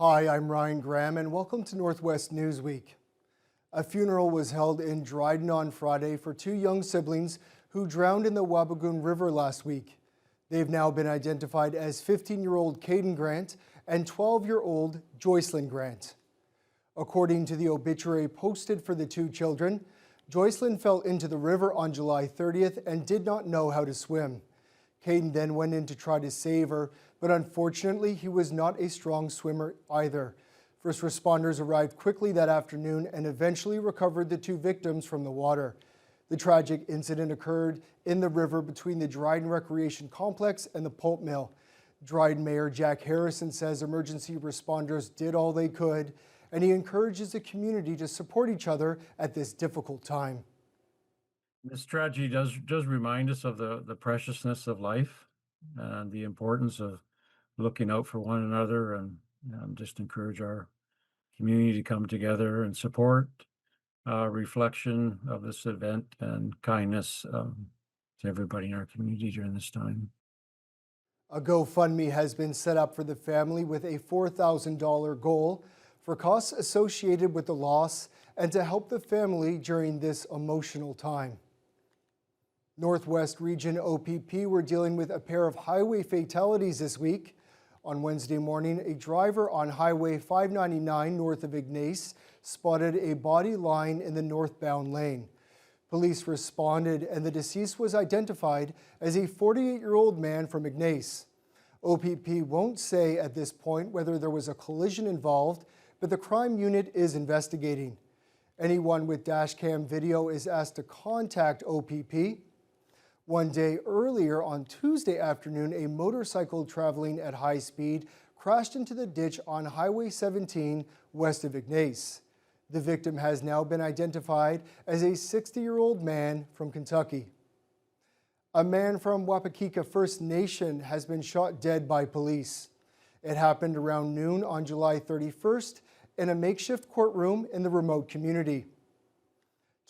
Hi, I'm Ryan Graham and welcome to Northwest Newsweek. A funeral was held in Dryden on Friday for two young siblings who drowned in the Wabigoon River last week. They've now been identified as 15-year-old Caden Grant and 12-year-old Joycelyn Grant. According to the obituary posted for the two children, Joycelyn fell into the river on July 30th and did not know how to swim. Caden then went in to try to save her, but unfortunately he was not a strong swimmer either. First responders arrived quickly that afternoon and eventually recovered the two victims from the water. The tragic incident occurred in the river between the Dryden Recreation Complex and the pulp mill. Dryden Mayor Jack Harrison says emergency responders did all they could, and he encourages the community to support each other at this difficult time. This tragedy does remind us of the preciousness of life and the importance of looking out for one another, and just encourage our community to come together and support reflection of this event and kindness to everybody in our community during this time. A GoFundMe has been set up for the family with a $4,000 goal for costs associated with the loss and to help the family during this emotional time. Northwest Region OPP were dealing with a pair of highway fatalities this week. On Wednesday morning, a driver on Highway 599 north of Ignace spotted a body lying in the northbound lane. Police responded and the deceased was identified as a 48-year-old man from Ignace. OPP won't say at this point whether there was a collision involved, but the crime unit is investigating. Anyone with dashcam video is asked to contact OPP. One day earlier on Tuesday afternoon, a motorcycle traveling at high speed crashed into the ditch on Highway 17 west of Ignace. The victim has now been identified as a 60-year-old man from Kentucky. A man from Wapakika First Nation has been shot dead by police. It happened around noon on July 31st in a makeshift courtroom in the remote community.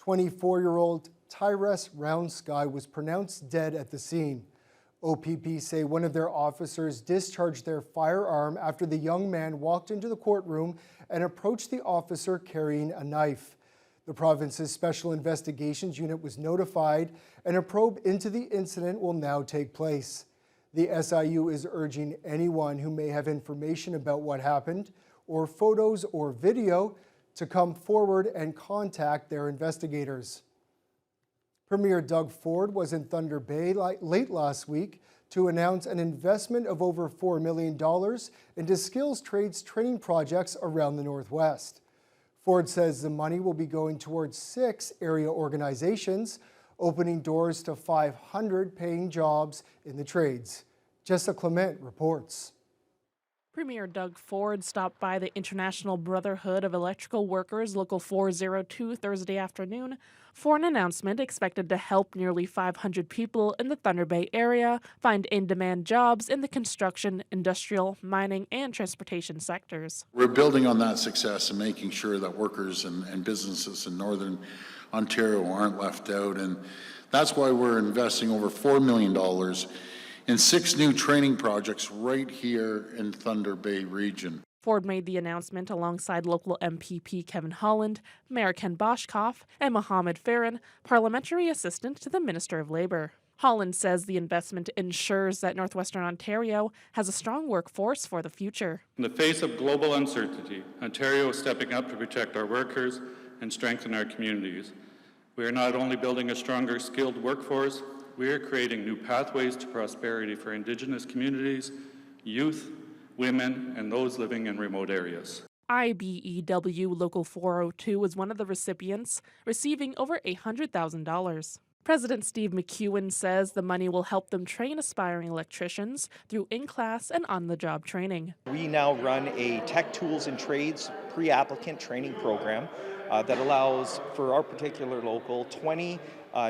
24-year-old Tyrese Roundsky was pronounced dead at the scene. OPP say one of their officers discharged their firearm after the young man walked into the courtroom and approached the officer carrying a knife. The province's Special Investigations Unit was notified and a probe into the incident will now take place. The SIU is urging anyone who may have information about what happened or photos or video to come forward and contact their investigators. Premier Doug Ford was in Thunder Bay late last week to announce an investment of over $4 million into skills trades training projects around the Northwest. Ford says the money will be going towards 6 area organizations, opening doors to 500 paying jobs in the trades. Jessica Clement reports. Premier Doug Ford stopped by the International Brotherhood of Electrical Workers Local 402 Thursday afternoon for an announcement expected to help nearly 500 people in the Thunder Bay area find in-demand jobs in the construction, industrial, mining, and transportation sectors. We're building on that success and making sure that workers and businesses in Northern Ontario aren't left out, and that's why we're investing over $4 million in 6 new training projects right here in Thunder Bay region. Ford made the announcement alongside local MPP Kevin Holland, Mayor Ken Boshkoff, and Mohammed Farron, parliamentary assistant to the Minister of Labour. Holland says the investment ensures that Northwestern Ontario has a strong workforce for the future. In the face of global uncertainty, Ontario is stepping up to protect our workers and strengthen our communities. We are not only building a stronger skilled workforce, we are creating new pathways to prosperity for Indigenous communities, youth, women, and those living in remote areas. IBEW Local 402 was one of the recipients, receiving over $800,000. President Steve McEwen says the money will help them train aspiring electricians through in-class and on-the-job training. We now run a Tech Tools and Trades pre-applicant training program that allows, for our particular local, 20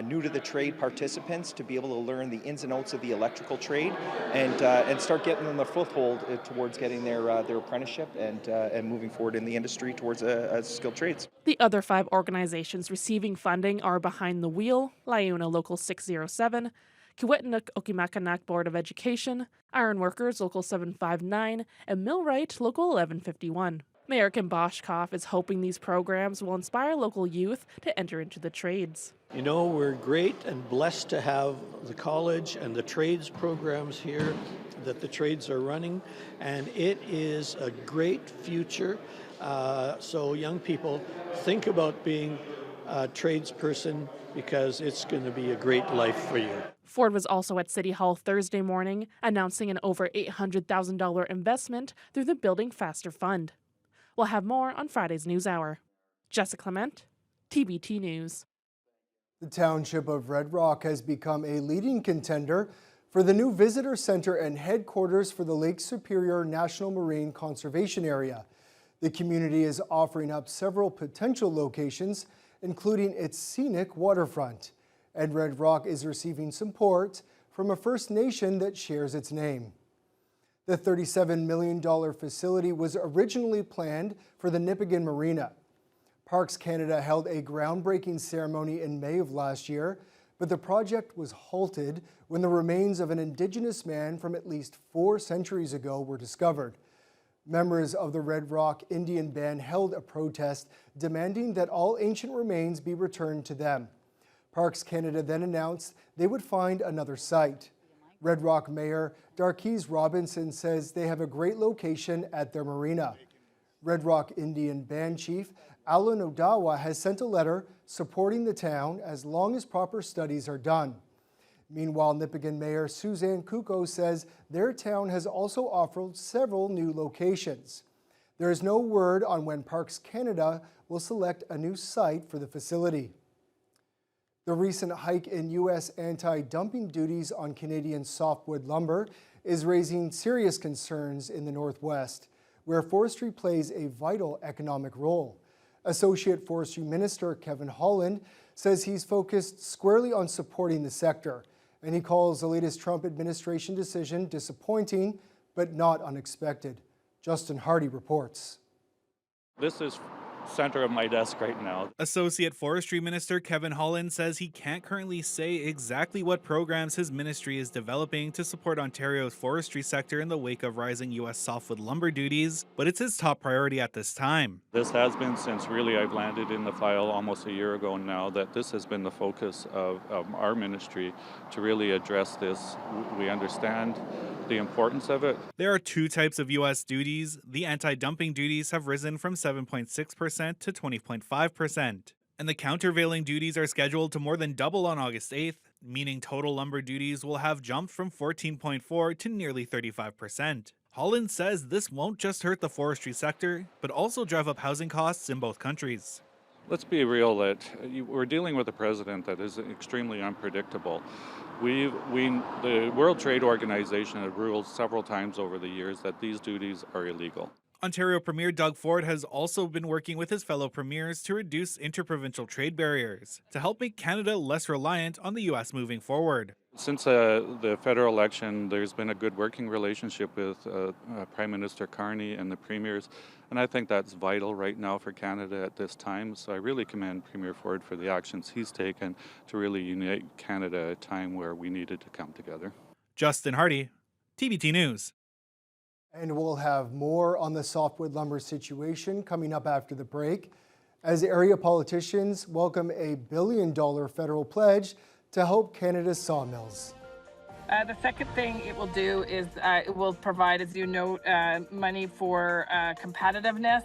new-to-the-trade participants to be able to learn the ins and outs of the electrical trade and start getting them the foothold towards getting their apprenticeship and moving forward in the industry towards skilled trades. The other 5 organizations receiving funding are Behind the Wheel, Liuna Local 607, Kiwetanuk Okimakanak Board of Education, Iron Workers Local 759, and Millwright Local 1151. Mayor Kim Boschkoff is hoping these programs will inspire local youth to enter into the trades. You know, we're great and blessed to have the college and the trades programs here that the trades are running, and it is a great future. So young people, think about being a tradesperson because it's going to be a great life for you. Ford was also at City Hall Thursday morning, announcing an over $800,000 investment through the Building Faster Fund. We'll have more on Friday's News Hour. Jessica Clement, TBT News. The township of Red Rock has become a leading contender for the new visitor center and headquarters for the Lake Superior National Marine Conservation Area. The community is offering up several potential locations, including its scenic waterfront. And Red Rock is receiving support from a First Nation that shares its name. The $37 million facility was originally planned for the Nipigon Marina. Parks Canada held a groundbreaking ceremony in May of last year, but the project was halted when the remains of an Indigenous man from at least 4 centuries ago were discovered. Members of the Red Rock Indian Band held a protest demanding that all ancient remains be returned to them. Parks Canada then announced they would find another site. Red Rock Mayor Darkees Robinson says they have a great location at their marina. Red Rock Indian Band Chief Alan Odawa has sent a letter supporting the town as long as proper studies are done. Meanwhile, Nipigon Mayor Suzanne Kuko says their town has also offered several new locations. There is no word on when Parks Canada will select a new site for the facility. The recent hike in U.S. anti-dumping duties on Canadian softwood lumber is raising serious concerns in the Northwest, where forestry plays a vital economic role. Associate Forestry Minister Kevin Holland says he's focused squarely on supporting the sector, and he calls the latest Trump administration decision disappointing but not unexpected. Justin Hardy reports. This is center of my desk right now. Associate Forestry Minister Kevin Holland says he can't currently say exactly what programs his ministry is developing to support Ontario's forestry sector in the wake of rising U.S. softwood lumber duties, but it's his top priority at this time. This has been since really I've landed in the file almost a year ago now that this has been the focus of our ministry to really address this. We understand the importance of it. There are 2 types of U.S. duties. The anti-dumping duties have risen from 7.6% to 20.5%, and the countervailing duties are scheduled to more than double on August 8th, meaning total lumber duties will have jumped from 14.4% to nearly 35%. Holland says this won't just hurt the forestry sector, but also drive up housing costs in both countries. Let's be real that we're dealing with a president that is extremely unpredictable. The World Trade Organization has ruled several times over the years that these duties are illegal. Ontario Premier Doug Ford has also been working with his fellow premiers to reduce interprovincial trade barriers to help make Canada less reliant on the U.S. moving forward. Since the federal election, there's been a good working relationship with Prime Minister Carney and the premiers, and I think that's vital right now for Canada at this time. So I really commend Premier Ford for the actions he's taken to really unite Canada at a time where we needed to come together. Justin Hardy, TBT News. And we'll have more on the softwood lumber situation coming up after the break, as area politicians welcome a $1 billion federal pledge to help Canada's sawmills. The second thing it will do is it will provide, as you know, money for competitiveness.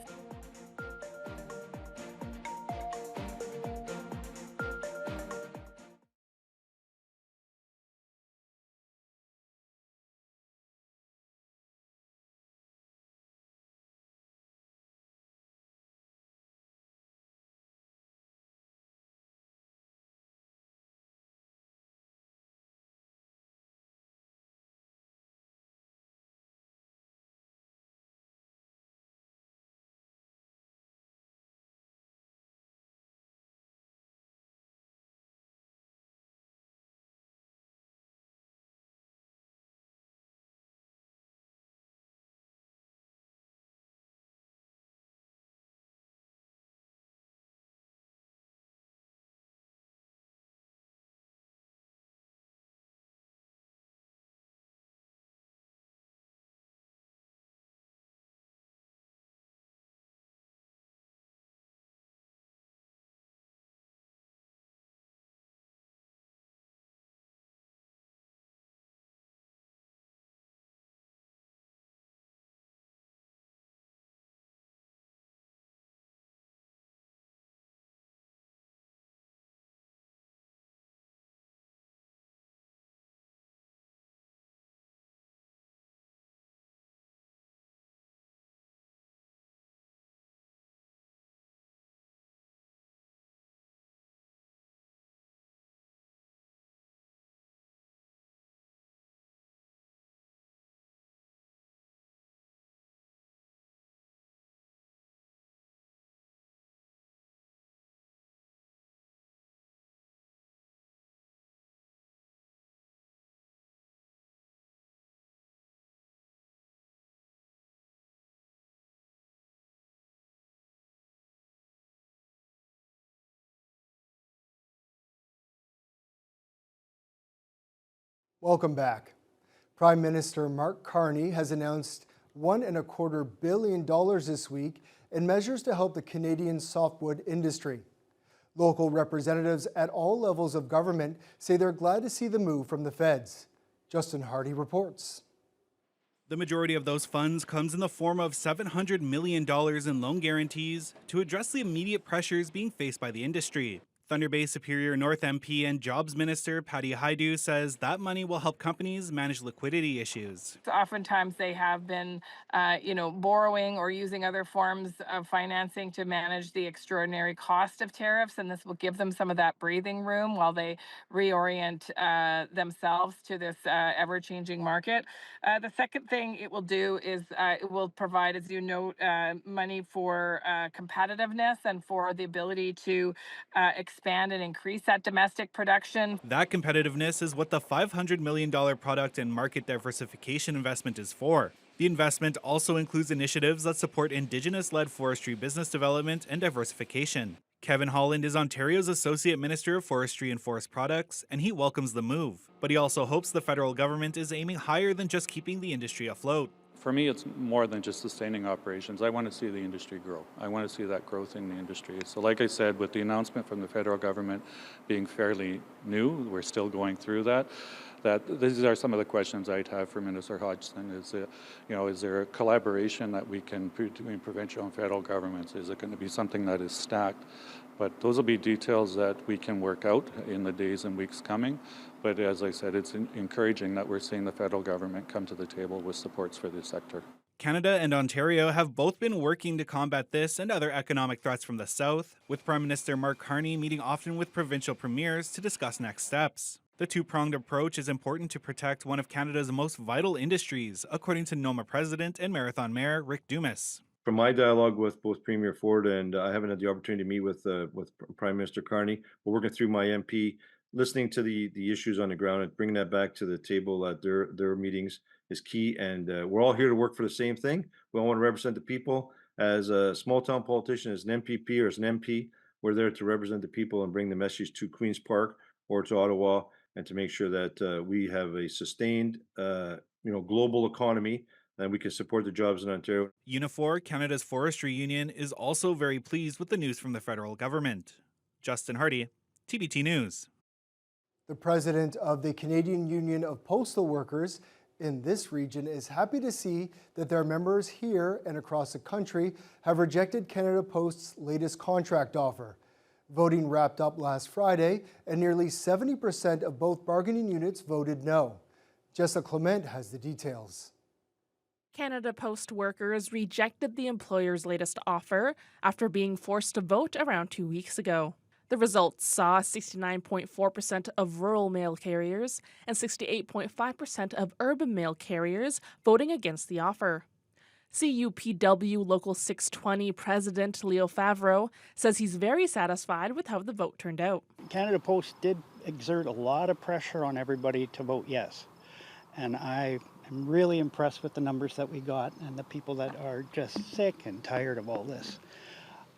Welcome back. Prime Minister Mark Carney has announced $1.25 billion this week in measures to help the Canadian softwood industry. Local representatives at all levels of government say they're glad to see the move from the feds. Justin Hardy reports. The majority of those funds comes in the form of $700 million in loan guarantees to address the immediate pressures being faced by the industry. Thunder Bay Superior North MP and Jobs Minister Patty Hajdu says that money will help companies manage liquidity issues. Oftentimes they have been, borrowing or using other forms of financing to manage the extraordinary cost of tariffs, and this will give them some of that breathing room while they reorient themselves to this ever-changing market. The second thing it will do is it will provide, as you note, money for competitiveness and for the ability to expand and increase that domestic production. That competitiveness is what the $500 million product and market diversification investment is for. The investment also includes initiatives that support Indigenous-led forestry business development and diversification. Kevin Holland is Ontario's Associate Minister of Forestry and Forest Products, and he welcomes the move. But he also hopes the federal government is aiming higher than just keeping the industry afloat. For me, it's more than just sustaining operations. I want to see the industry grow. I want to see that growth in the industry. So like I said, with the announcement from the federal government being fairly new, we're still going through that these are some of the questions I'd have for Minister Hodgson. Is there a collaboration that we can between provincial and federal governments? Is it going to be something that is stacked? But those will be details that we can work out in the days and weeks coming. But as I said, it's encouraging that we're seeing the federal government come to the table with supports for this sector. Canada and Ontario have both been working to combat this and other economic threats from the south, with Prime Minister Mark Carney meeting often with provincial premiers to discuss next steps. The two-pronged approach is important to protect one of Canada's most vital industries, according to NOMA President and Marathon Mayor Rick Dumas. From my dialogue with both Premier Ford and I haven't had the opportunity to meet with Prime Minister Carney, we're working through my MP, listening to the issues on the ground and bringing that back to the table at their meetings is key. And we're all here to work for the same thing. We all want to represent the people. As a small town politician, as an MPP or as an MP, we're there to represent the people and bring the message to Queen's Park or to Ottawa, and to make sure that we have a sustained, global economy and we can support the jobs in Ontario. Unifor, Canada's forestry union, is also very pleased with the news from the federal government. Justin Hardy, TBT News. The president of the Canadian Union of Postal Workers in this region is happy to see that their members here and across the country have rejected Canada Post's latest contract offer. Voting wrapped up last Friday, and nearly 70% of both bargaining units voted no. Jessica Clement has the details. Canada Post workers rejected the employer's latest offer after being forced to vote around 2 weeks ago. The results saw 69.4% of rural mail carriers and 68.5% of urban mail carriers voting against the offer. CUPW Local 620 President Leo Favreau says he's very satisfied with how the vote turned out. Canada Post did exert a lot of pressure on everybody to vote yes. And I am really impressed with the numbers that we got and the people that are just sick and tired of all this.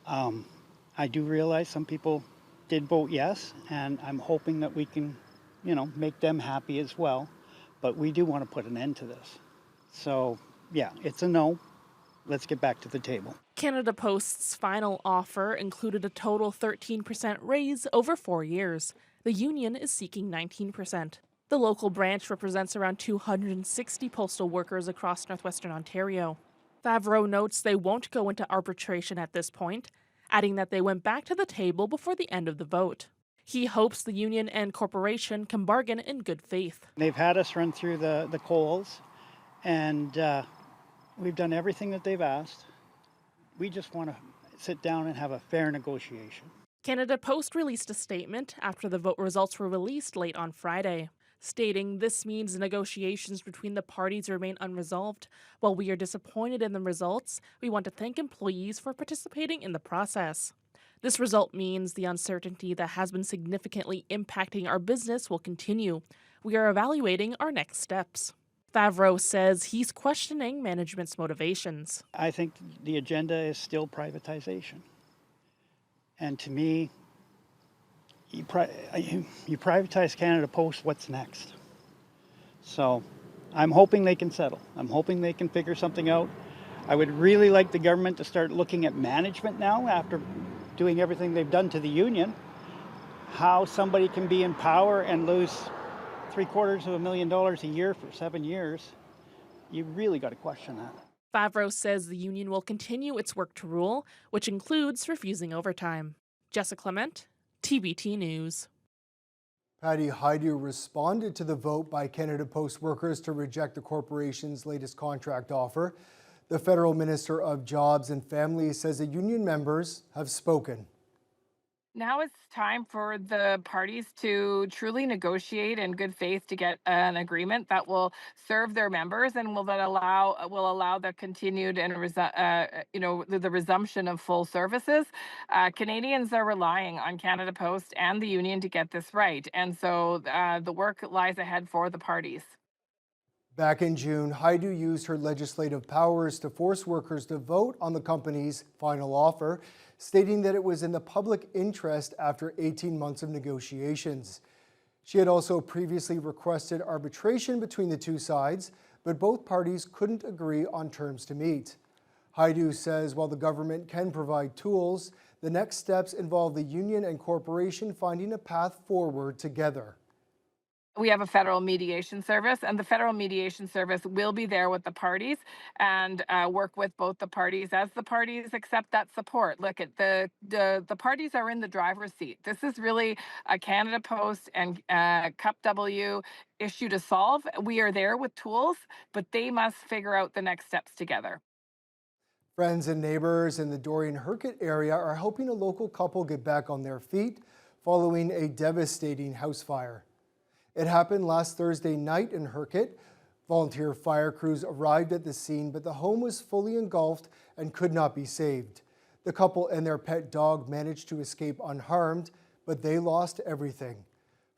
I do realize some people did vote yes, and I'm hoping that we can, make them happy as well. But we do want to put an end to this. So, yeah, it's a no. Let's get back to the table. Canada Post's final offer included a total 13% raise over 4 years. The union is seeking 19%. The local branch represents around 260 postal workers across northwestern Ontario. Favreau notes they won't go into arbitration at this point, adding that they went back to the table before the end of the vote. He hopes the union and corporation can bargain in good faith. They've had us run through the coals, and we've done everything that they've asked. We just want to sit down and have a fair negotiation. Canada Post released a statement after the vote results were released late on Friday, stating this means negotiations between the parties remain unresolved. While we are disappointed in the results, we want to thank employees for participating in the process. This result means the uncertainty that has been significantly impacting our business will continue. We are evaluating our next steps. Favreau says he's questioning management's motivations. I think the agenda is still privatization. And to me, you privatize Canada Post, what's next? So I'm hoping they can settle. I'm hoping they can figure something out. I would really like the government to start looking at management now after doing everything they've done to the union. How somebody can be in power and lose $750,000 a year for 7 years, you really got to question that. Favreau says the union will continue its work to rule, which includes refusing overtime. Jessica Clement, TBT News. Patty Haidu responded to the vote by Canada Post workers to reject the corporation's latest contract offer. The federal Minister of Jobs and Families says the union members have spoken. Now it's time for the parties to truly negotiate in good faith to get an agreement that will serve their members and will allow the continued and the resumption of full services. Canadians are relying on Canada Post and the union to get this right, and so the work lies ahead for the parties. Back in June, Haidu used her legislative powers to force workers to vote on the company's final offer, stating that it was in the public interest after 18 months of negotiations. She had also previously requested arbitration between the two sides, but both parties couldn't agree on terms to meet. Haidu says while the government can provide tools, the next steps involve the union and corporation finding a path forward together. We have a federal mediation service, and the federal mediation service will be there with the parties and work with both the parties as the parties accept that support. Look at the parties are in the driver's seat. This is really a Canada Post and Cup W issue to solve. We are there with tools, but they must figure out the next steps together. Friends and neighbors in the Dorian-Herkett area are helping a local couple get back on their feet following a devastating house fire. It happened last Thursday night in Herkett. Volunteer fire crews arrived at the scene, but the home was fully engulfed and could not be saved. The couple and their pet dog managed to escape unharmed, but they lost everything.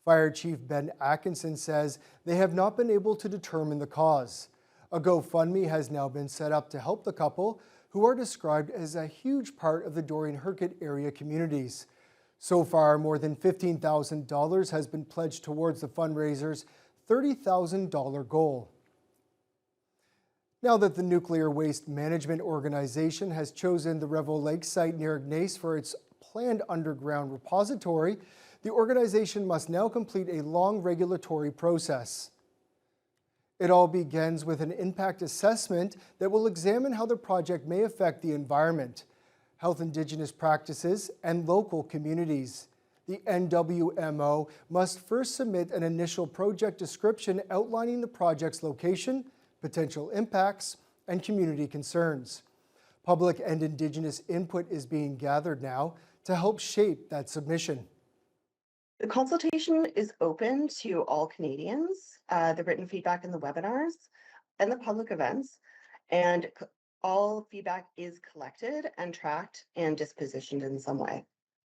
Fire Chief Ben Atkinson says they have not been able to determine the cause. A GoFundMe has now been set up to help the couple, who are described as a huge part of the Dorian-Herkett area communities. So far, more than $15,000 has been pledged towards the fundraiser's $30,000 goal. Now that the Nuclear Waste Management Organization has chosen the Revel Lake site near Ignace for its planned underground repository, the organization must now complete a long regulatory process. It all begins with an impact assessment that will examine how the project may affect the environment, health, Indigenous practices, and local communities. The NWMO must first submit an initial project description outlining the project's location, potential impacts, and community concerns. Public and Indigenous input is being gathered now to help shape that submission. The consultation is open to all Canadians, the written feedback in the webinars and the public events, and all feedback is collected and tracked and dispositioned in some way.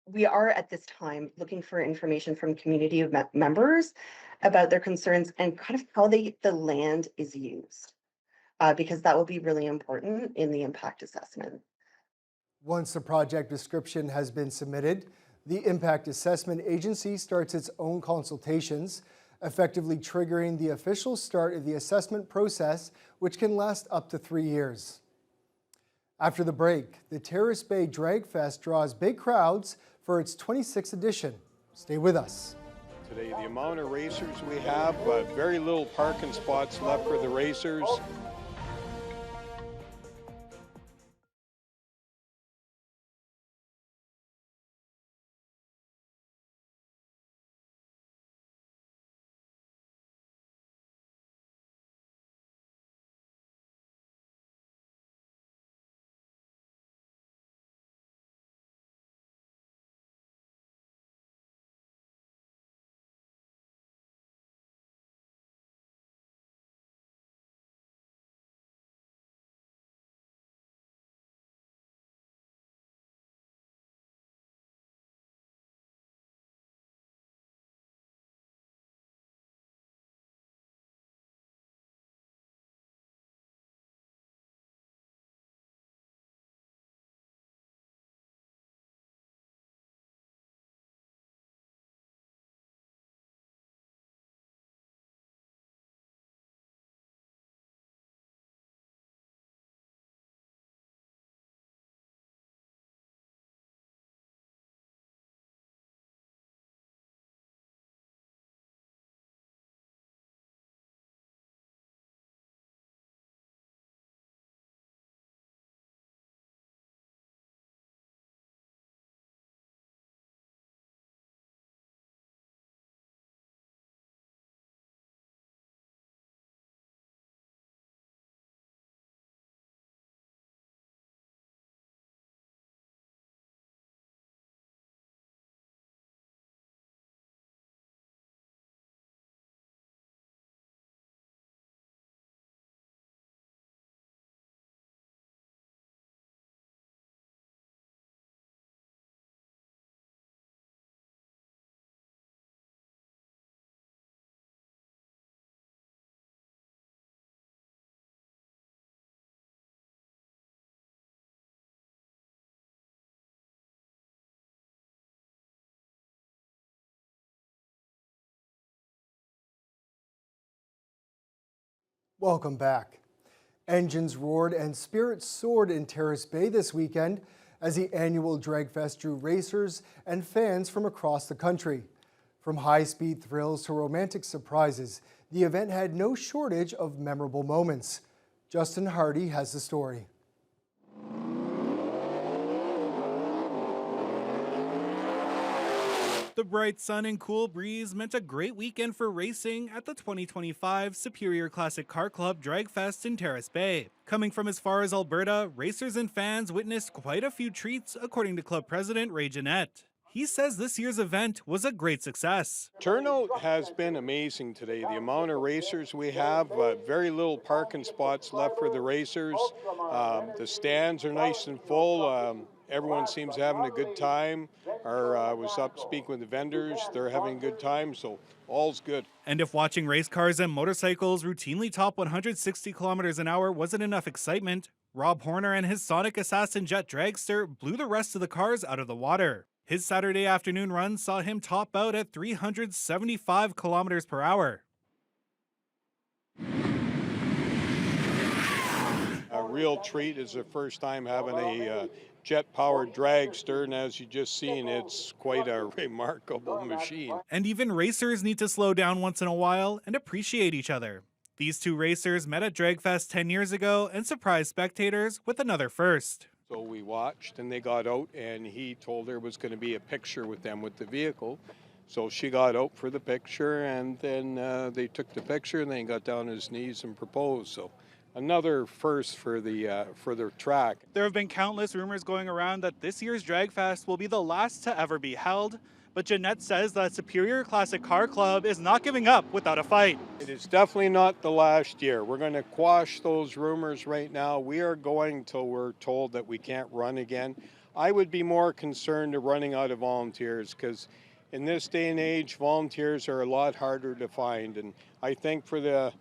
We are at this time looking for information from community of members about their concerns and kind of how the land is used, because that will be really important in the impact assessment. Once the project description has been submitted, the Impact Assessment Agency starts its own consultations, effectively triggering the official start of the assessment process, which can last up to 3 years. After the break, the Terrace Bay Drag Fest draws big crowds for its 26th edition. Stay with us. Today, the amount of racers we have, very little parking spots left for the racers. Welcome back. Engines roared and spirits soared in Terrace Bay this weekend as the annual Dragfest drew racers and fans from across the country. From high-speed thrills to romantic surprises, the event had no shortage of memorable moments. Justin Hardy has the story. The bright sun and cool breeze meant a great weekend for racing at the 2025 Superior Classic Car Club Dragfest in Terrace Bay. Coming from as far as Alberta, racers and fans witnessed quite a few treats, according to club president Ray Jeanette. He says this year's event was a great success. Turnout has been amazing today. The amount of racers we have, very little parking spots left for the racers. The stands are nice and full. Everyone seems having a good time. I was up speaking with the vendors. They're having a good time, so all's good. And if watching race cars and motorcycles routinely top 160 kilometers an hour wasn't enough excitement, Rob Horner and his Sonic Assassin Jet dragster blew the rest of the cars out of the water. His Saturday afternoon run saw him top out at 375 kilometers per hour. A real treat is the first time having a jet-powered dragster, and as you just seen, it's quite a remarkable machine. And even racers need to slow down once in a while and appreciate each other. These two racers met at Dragfest 10 years ago and surprised spectators with another first. So we watched, and they got out, and he told her it was going to be a picture with them with the vehicle. So she got out for the picture, and then they took the picture, and then he got down on his knees and proposed. So another first for the track. There have been countless rumors going around that this year's Dragfest will be the last to ever be held, but Jeanette says that Superior Classic Car Club is not giving up without a fight. It is definitely not the last year. We're going to quash those rumors right now. We are going till we're told that we can't run again. I would be more concerned of running out of volunteers, because in this day and age, volunteers are a lot harder to find. And I think for the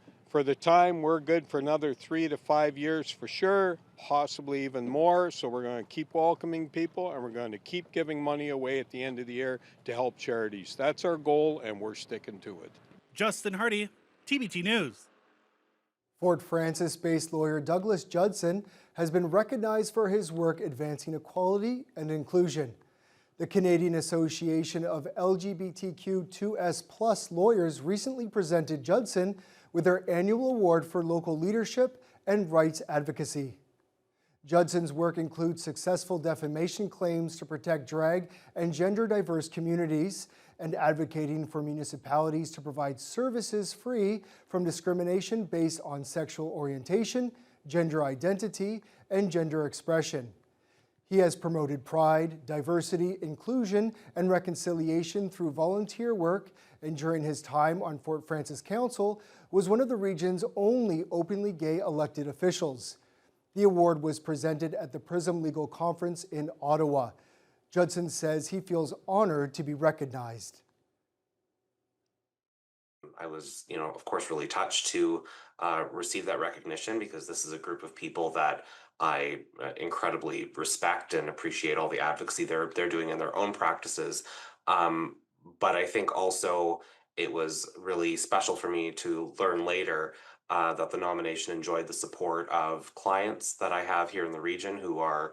time, we're good for another 3 to 5 years for sure, possibly even more. So we're going to keep welcoming people, and we're going to keep giving money away at the end of the year to help charities. That's our goal, and we're sticking to it. Justin Hardy, TBT News. Fort Francis-based lawyer Douglas Judson has been recognized for his work advancing equality and inclusion. The Canadian Association of LGBTQ2S+ lawyers recently presented Judson with their annual award for local leadership and rights advocacy. Judson's work includes successful defamation claims to protect drag and gender-diverse communities and advocating for municipalities to provide services free from discrimination based on sexual orientation, gender identity, and gender expression. He has promoted pride, diversity, inclusion, and reconciliation through volunteer work, and during his time on Fort Francis Council, was one of the region's only openly gay elected officials. The award was presented at the Prism Legal Conference in Ottawa. Judson says he feels honored to be recognized. I was, of course, really touched to receive that recognition, because this is a group of people that I incredibly respect and appreciate all the advocacy they're doing in their own practices. But I think also it was really special for me to learn later that the nomination enjoyed the support of clients that I have here in the region who are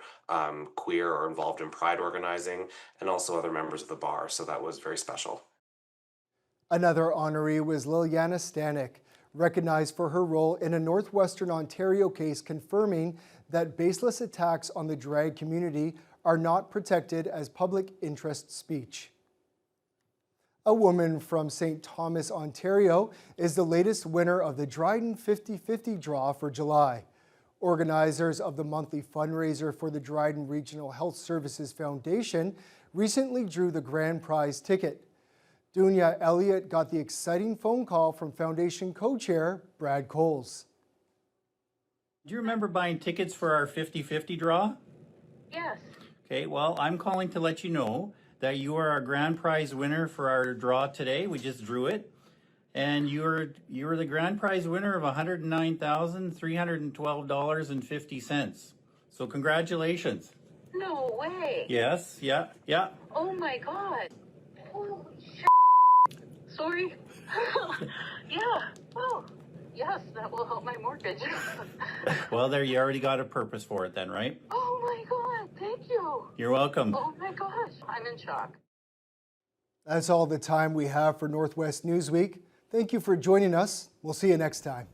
queer or involved in pride organizing, and also other members of the bar. So that was very special. Another honoree was Liliana Stanek, recognized for her role in a Northwestern Ontario case confirming that baseless attacks on the drag community are not protected as public interest speech. A woman from St. Thomas, Ontario, is the latest winner of the Dryden 50/50 draw for July. Organizers of the monthly fundraiser for the Dryden Regional Health Services Foundation recently drew the grand prize ticket. Dunya Elliott got the exciting phone call from Foundation co-chair Brad Coles. Do you remember buying tickets for our 50/50 draw? Yes. Okay, well, I'm calling to let you know that you are our grand prize winner for our draw today. We just drew it. And you're the grand prize winner of $109,312.50. So congratulations. No way. Yes, yeah. Oh my God. Holy shit. Sorry. Yeah. Oh, Yes, that will help my mortgage. Well, there, you already got a purpose for it then, right? Oh my God, thank you. You're welcome. Oh my gosh, I'm in shock. That's all the time we have for Northwest Newsweek. Thank you for joining us. We'll see you next time.